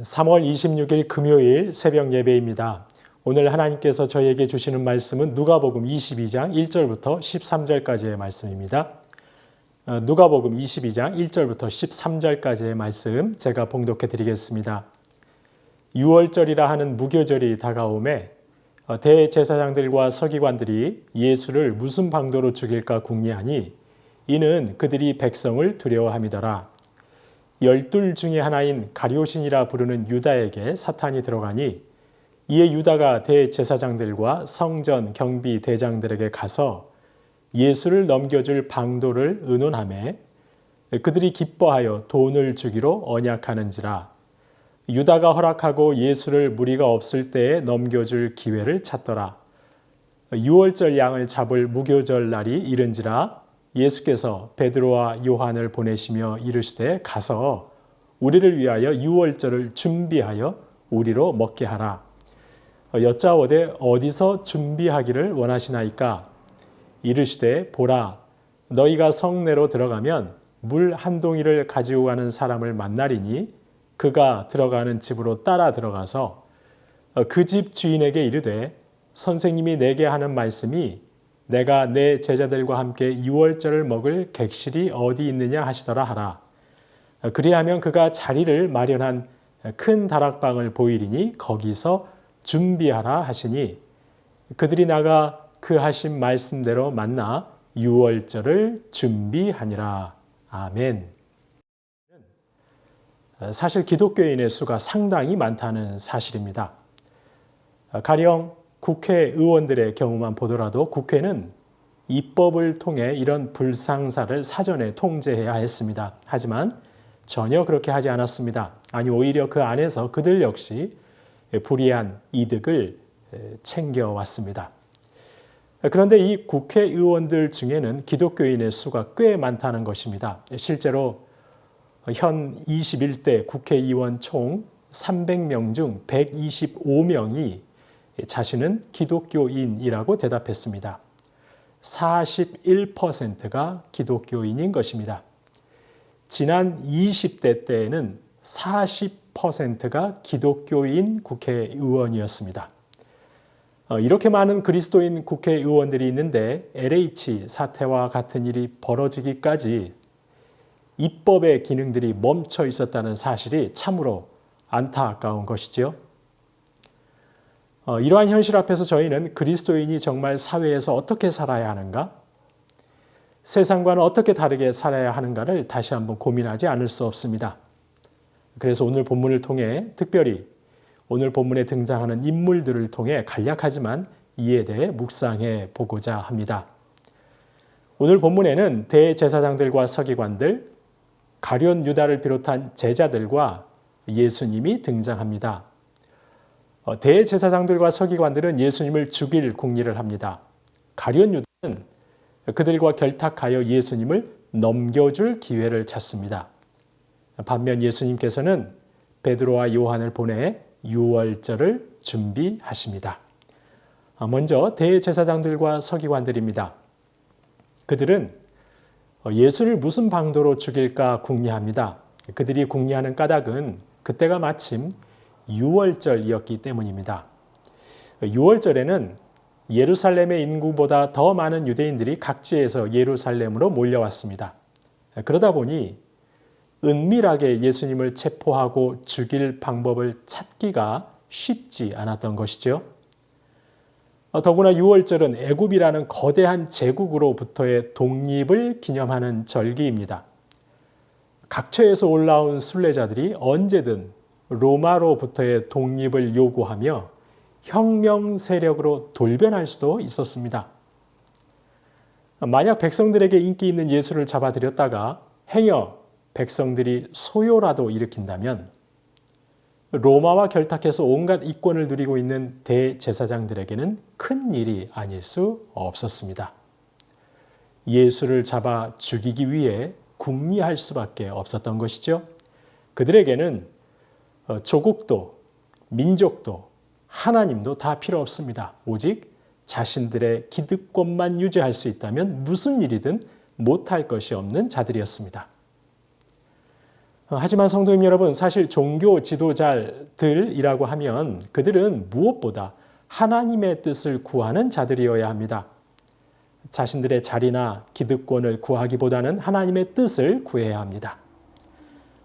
3월 26일 금요일 새벽 예배입니다. 오늘 하나님께서 저희에게 주시는 말씀은 누가복음 22장 1절부터 13절까지의 말씀입니다. 누가복음 22장 1절부터 13절까지의 말씀 제가 봉독해 드리겠습니다. 유월절이라 하는 무교절이 다가오매 대제사장들과 서기관들이 예수를 무슨 방도로 죽일까 궁리하니 이는 그들이 백성을 두려워함이더라. 12 중에 하나인 가룟신이라 부르는 유다에게 사탄이 들어가니 이에 유다가 대제사장들과 성전 경비 대장들에게 가서 예수를 넘겨줄 방도를 의논하매 그들이 기뻐하여 돈을 주기로 언약하는지라. 유다가 허락하고 예수를 무리가 없을 때에 넘겨줄 기회를 찾더라. 유월절 양을 잡을 무교절 날이 이른지라 예수께서 베드로와 요한을 보내시며 이르시되 가서 우리를 위하여 유월절을 준비하여 우리로 먹게 하라. 여짜오되 어디서 준비하기를 원하시나이까? 이르시되 보라, 너희가 성내로 들어가면 물 한 동이를 가지고 가는 사람을 만나리니 그가 들어가는 집으로 따라 들어가서 그 집 주인에게 이르되 선생님이 내게 하는 말씀이 내가 내 제자들과 함께 유월절을 먹을 객실이 어디 있느냐 하시더라 하라. 그리하면 그가 자리를 마련한 큰 다락방을 보이리니 거기서 준비하라 하시니 그들이 나가 그 하신 말씀대로 만나 유월절을 준비하니라. 아멘. 사실 기독교인의 수가 상당히 많다는 사실입니다. 가령 국회의원들의 경우만 보더라도 국회는 입법을 통해 이런 불상사를 사전에 통제해야 했습니다. 하지만 전혀 그렇게 하지 않았습니다. 아니 오히려 그 안에서 그들 역시 불이한 이득을 챙겨왔습니다. 그런데 이 국회의원들 중에는 기독교인의 수가 꽤 많다는 것입니다. 실제로 현 21대 국회의원 총 300명 중 125명이 자신은 기독교인이라고 대답했습니다. 41%가 기독교인인 것입니다. 지난 20대 때에는 40%가 기독교인 국회의원이었습니다. 이렇게 많은 그리스도인 국회의원들이 있는데 LH 사태와 같은 일이 벌어지기까지 입법의 기능들이 멈춰 있었다는 사실이 참으로 안타까운 것이지요. 이러한 현실 앞에서 저희는 그리스도인이 정말 사회에서 어떻게 살아야 하는가? 세상과는 어떻게 다르게 살아야 하는가를 다시 한번 고민하지 않을 수 없습니다. 그래서 오늘 본문을 통해 특별히 오늘 본문에 등장하는 인물들을 통해 간략하지만 이에 대해 묵상해 보고자 합니다. 오늘 본문에는 대제사장들과 서기관들, 가룟 유다를 비롯한 제자들과 예수님이 등장합니다. 대제사장들과 서기관들은 예수님을 죽일 궁리를 합니다. 가룟 유다는 그들과 결탁하여 예수님을 넘겨줄 기회를 찾습니다. 반면 예수님께서는 베드로와 요한을 보내 유월절을 준비하십니다. 먼저 대제사장들과 서기관들입니다. 그들은 예수를 무슨 방도로 죽일까 궁리합니다. 그들이 궁리하는 까닭은 그때가 마침 유월절이었기 때문입니다. 유월절에는 예루살렘의 인구보다 더 많은 유대인들이 각지에서 예루살렘으로 몰려왔습니다. 그러다 보니 은밀하게 예수님을 체포하고 죽일 방법을 찾기가 쉽지 않았던 것이죠. 더구나 유월절은 애굽이라는 거대한 제국으로부터의 독립을 기념하는 절기입니다. 각처에서 올라온 순례자들이 언제든 로마로부터의 독립을 요구하며 혁명 세력으로 돌변할 수도 있었습니다. 만약 백성들에게 인기 있는 예수를 잡아들였다가 행여 백성들이 소요라도 일으킨다면 로마와 결탁해서 온갖 이권을 누리고 있는 대제사장들에게는 큰 일이 아닐 수 없었습니다. 예수를 잡아 죽이기 위해 궁리할 수밖에 없었던 것이죠. 그들에게는 조국도 민족도 하나님도 다 필요 없습니다. 오직 자신들의 기득권만 유지할 수 있다면 무슨 일이든 못할 것이 없는 자들이었습니다. 하지만 성도님 여러분, 사실 종교 지도자들이라고 하면 그들은 무엇보다 하나님의 뜻을 구하는 자들이어야 합니다. 자신들의 자리나 기득권을 구하기보다는 하나님의 뜻을 구해야 합니다.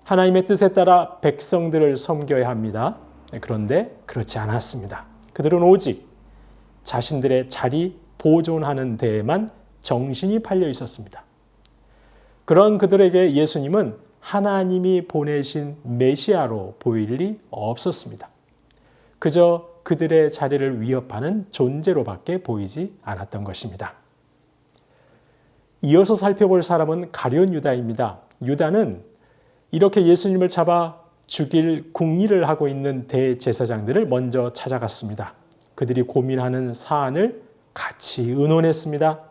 하나님의 뜻에 따라 백성들을 섬겨야 합니다. 그런데 그렇지 않았습니다. 그들은 오직 자신들의 자리 보존하는 데에만 정신이 팔려 있었습니다. 그런 그들에게 예수님은 하나님이 보내신 메시아로 보일 리 없었습니다. 그저 그들의 자리를 위협하는 존재로밖에 보이지 않았던 것입니다. 이어서 살펴볼 사람은 가룟 유다입니다. 유다는 이렇게 예수님을 잡아 죽일 궁리를 하고 있는 대제사장들을 먼저 찾아갔습니다. 그들이 고민하는 사안을 같이 의논했습니다.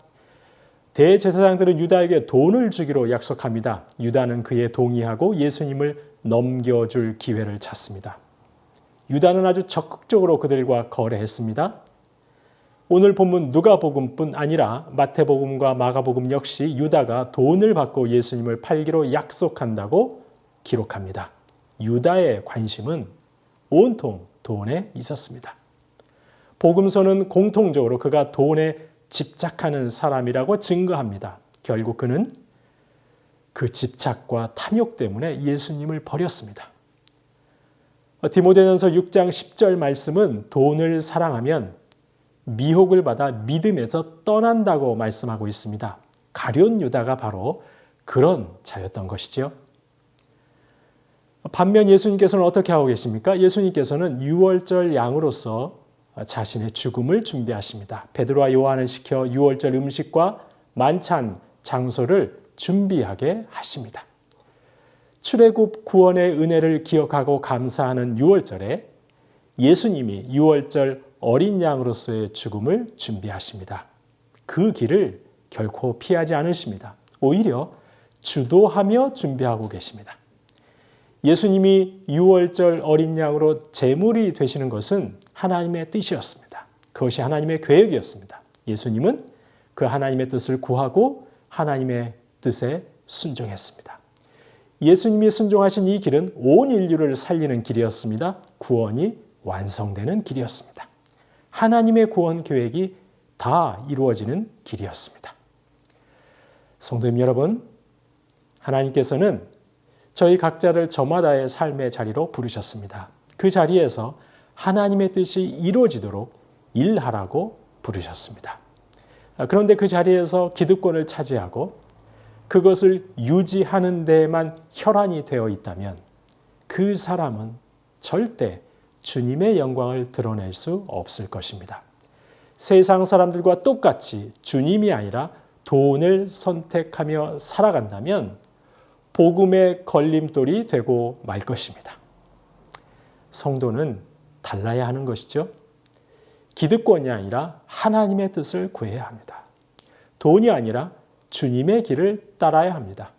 대제사장들은 유다에게 돈을 주기로 약속합니다. 유다는 그에 동의하고 예수님을 넘겨줄 기회를 찾습니다. 유다는 아주 적극적으로 그들과 거래했습니다. 오늘 본문 누가복음뿐 아니라 마태복음과 마가복음 역시 유다가 돈을 받고 예수님을 팔기로 약속한다고 기록합니다. 유다의 관심은 온통 돈에 있었습니다. 복음서는 공통적으로 그가 돈에 집착하는 사람이라고 증거합니다. 결국 그는 그 집착과 탐욕 때문에 예수님을 버렸습니다. 디모데전서 6장 10절 말씀은 돈을 사랑하면 미혹을 받아 믿음에서 떠난다고 말씀하고 있습니다. 가룟 유다가 바로 그런 자였던 것이죠. 반면 예수님께서는 어떻게 하고 계십니까? 예수님께서는 유월절 양으로서 자신의 죽음을 준비하십니다. 베드로와 요한을 시켜 유월절 음식과 만찬 장소를 준비하게 하십니다. 출애굽 구원의 은혜를 기억하고 감사하는 유월절에 예수님이 유월절 어린 양으로서의 죽음을 준비하십니다. 그 길을 결코 피하지 않으십니다. 오히려 주도하며 준비하고 계십니다. 예수님이 유월절 어린 양으로 제물이 되시는 것은 하나님의 뜻이었습니다. 그것이 하나님의 계획이었습니다. 예수님은 그 하나님의 뜻을 구하고 하나님의 뜻에 순종했습니다. 예수님이 순종하신 이 길은 온 인류를 살리는 길이었습니다. 구원이 완성되는 길이었습니다. 하나님의 구원 계획이 다 이루어지는 길이었습니다. 성도님 여러분, 하나님께서는 저희 각자를 저마다의 삶의 자리로 부르셨습니다. 그 자리에서 하나님의 뜻이 이루어지도록 일하라고 부르셨습니다. 그런데 그 자리에서 기득권을 차지하고 그것을 유지하는 데에만 혈안이 되어 있다면 그 사람은 절대 주님의 영광을 드러낼 수 없을 것입니다. 세상 사람들과 똑같이 주님이 아니라 돈을 선택하며 살아간다면 복음의 걸림돌이 되고 말 것입니다. 성도는 달라야 하는 것이죠. 기득권이 아니라 하나님의 뜻을 구해야 합니다. 돈이 아니라 주님의 길을 따라야 합니다.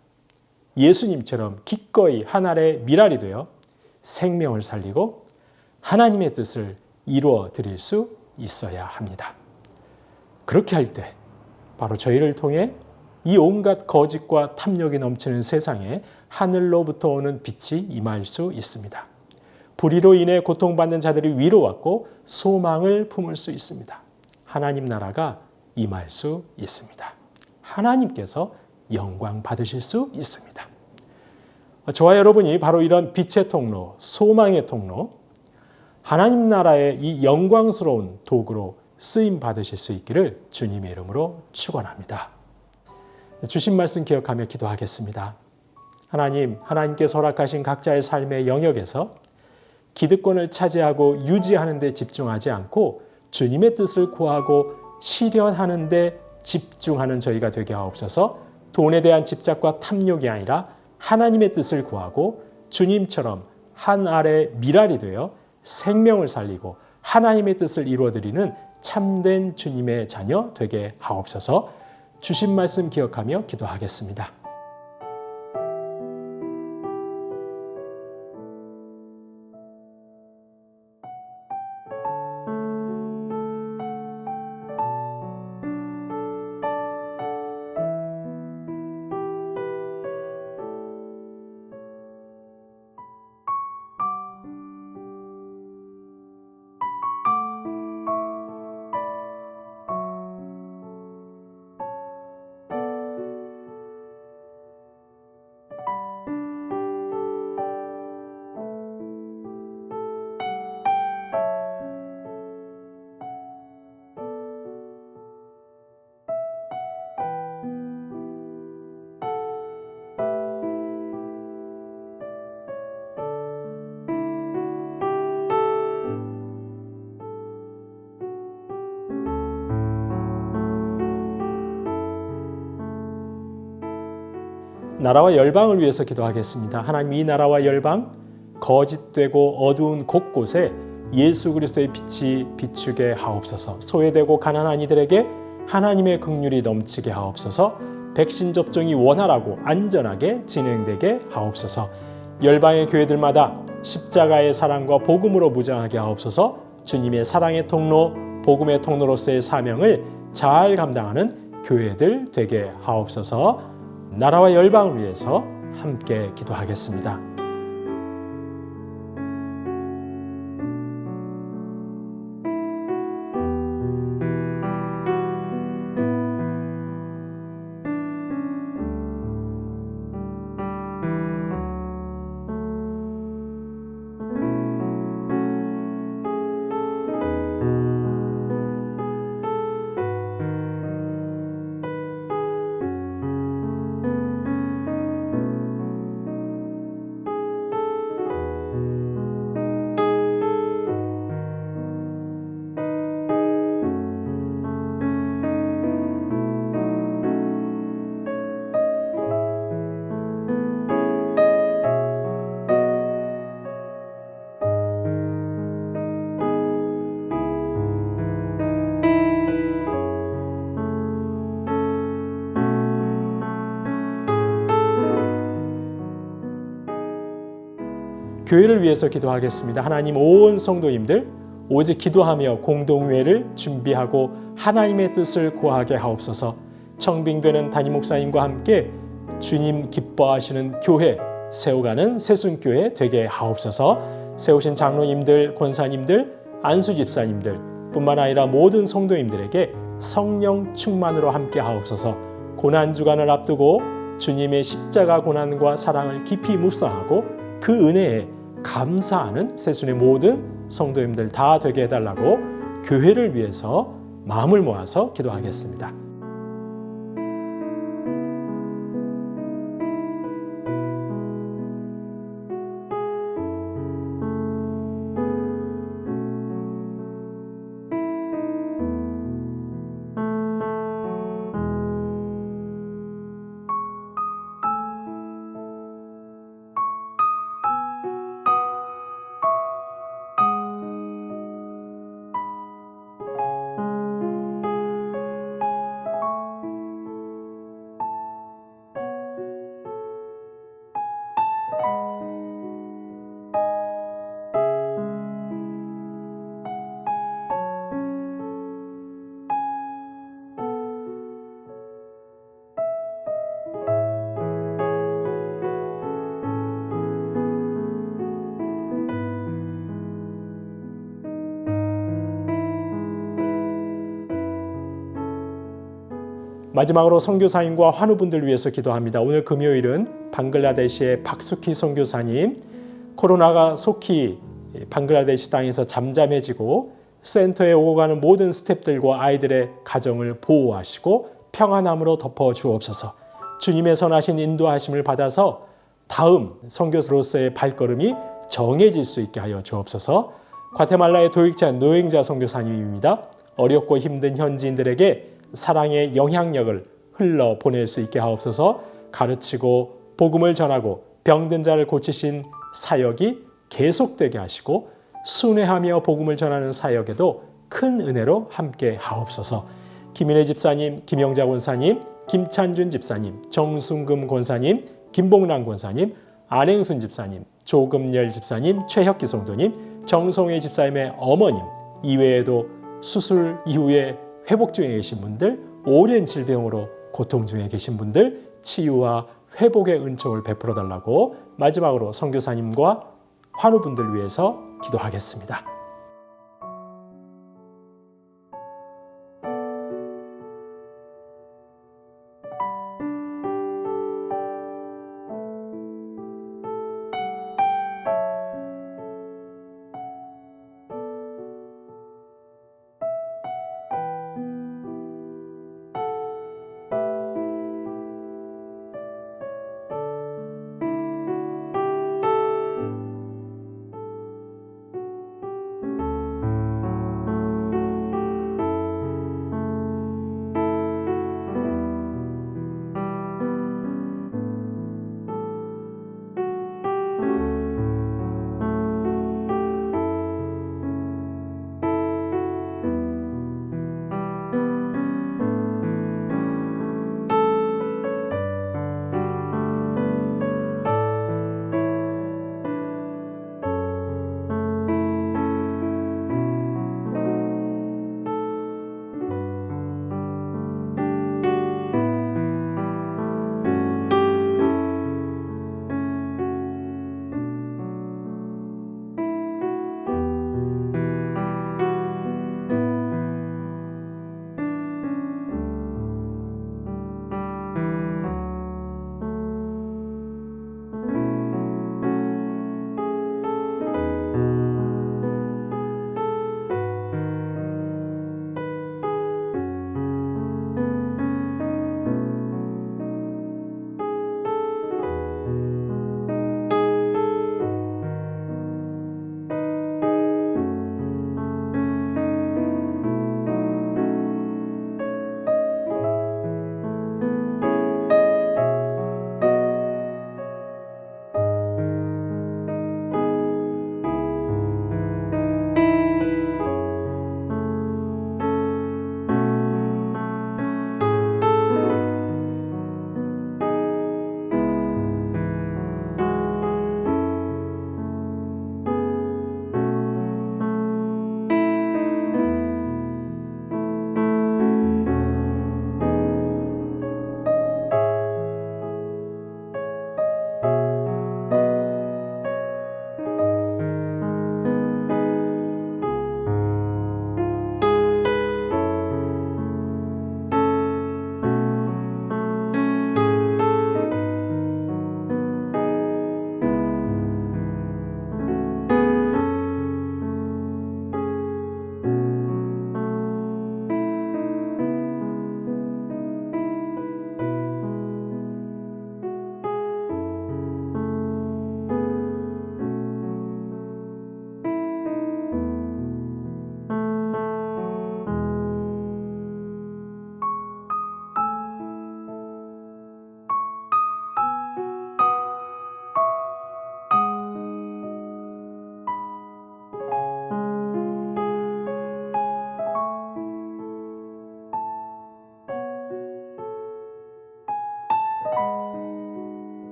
예수님처럼 기꺼이 한 알의 밀알이 되어 생명을 살리고 하나님의 뜻을 이루어 드릴 수 있어야 합니다. 그렇게 할 때 바로 저희를 통해 이 온갖 거짓과 탐욕이 넘치는 세상에 하늘로부터 오는 빛이 임할 수 있습니다. 불의로 인해 고통받는 자들이 위로받고 소망을 품을 수 있습니다. 하나님 나라가 임할 수 있습니다. 하나님께서 영광 받으실 수 있습니다. 저와 여러분이 바로 이런 빛의 통로, 소망의 통로, 하나님 나라의 이 영광스러운 도구로 쓰임 받으실 수 있기를 주님의 이름으로 축원합니다. 주신 말씀 기억하며 기도하겠습니다. 하나님, 하나님께서 허락하신 각자의 삶의 영역에서 기득권을 차지하고 유지하는 데 집중하지 않고 주님의 뜻을 구하고 실현하는 데 집중하는 저희가 되게 하옵소서. 돈에 대한 집착과 탐욕이 아니라 하나님의 뜻을 구하고 주님처럼 한 알의 밀알이 되어 생명을 살리고 하나님의 뜻을 이루어드리는 참된 주님의 자녀 되게 하옵소서. 주신 말씀 기억하며 기도하겠습니다. 나라와 열방을 위해서 기도하겠습니다. 하나님, 이 나라와 열방, 거짓되고 어두운 곳곳에 예수 그리스도의 빛이 비추게 하옵소서. 소외되고 가난한 이들에게 하나님의 긍휼이 넘치게 하옵소서. 백신 접종이 원활하고 안전하게 진행되게 하옵소서. 열방의 교회들마다 십자가의 사랑과 복음으로 무장하게 하옵소서. 주님의 사랑의 통로, 복음의 통로로서의 사명을 잘 감당하는 교회들 되게 하옵소서. 나라와 열방을 위해서 함께 기도하겠습니다. 교회를 위해서 기도하겠습니다. 하나님, 온 성도님들 오직 기도하며 공동회를 준비하고 하나님의 뜻을 구하게 하옵소서. 청빙되는 담임 목사님과 함께 주님 기뻐하시는 교회 세워가는 새순교회 되게 하옵소서. 세우신 장로님들, 권사님들, 안수 집사님들 뿐만 아니라 모든 성도님들에게 성령 충만으로 함께 하옵소서. 고난주간을 앞두고 주님의 십자가 고난과 사랑을 깊이 묵상하고 그 은혜에 감사하는 새순의 모든 성도님들 다 되게 해달라고 교회를 위해서 마음을 모아서 기도하겠습니다. 마지막으로 선교사님과 환우분들 위해서 기도합니다. 오늘 금요일은 방글라데시의 박수키 선교사님, 코로나가 속히 방글라데시 땅에서 잠잠해지고 센터에 오고 가는 모든 스태프들과 아이들의 가정을 보호하시고 평안함으로 덮어주옵소서. 주님의 선하신 인도하심을 받아서 다음 선교사로서의 발걸음이 정해질 수 있게 하여 주옵소서. 과테말라의 도익자 노행자 선교사님입니다. 어렵고 힘든 현지인들에게 사랑의 영향력을 흘러 보낼 수 있게 하옵소서. 가르치고 복음을 전하고 병든 자를 고치신 사역이 계속되게 하시고 순회하며 복음을 전하는 사역에도 큰 은혜로 함께 하옵소서. 김인혜 집사님, 김영자 권사님, 김찬준 집사님, 정순금 권사님, 김봉란 권사님, 안행순 집사님, 조금열 집사님, 최혁기 성도님, 정성혜 집사님의 어머님, 이외에도 수술 이후에 회복 중에 계신 분들, 오랜 질병으로 고통 중에 계신 분들 치유와 회복의 은총을 베풀어 달라고 마지막으로 선교사님과 환우분들 위해서 기도하겠습니다.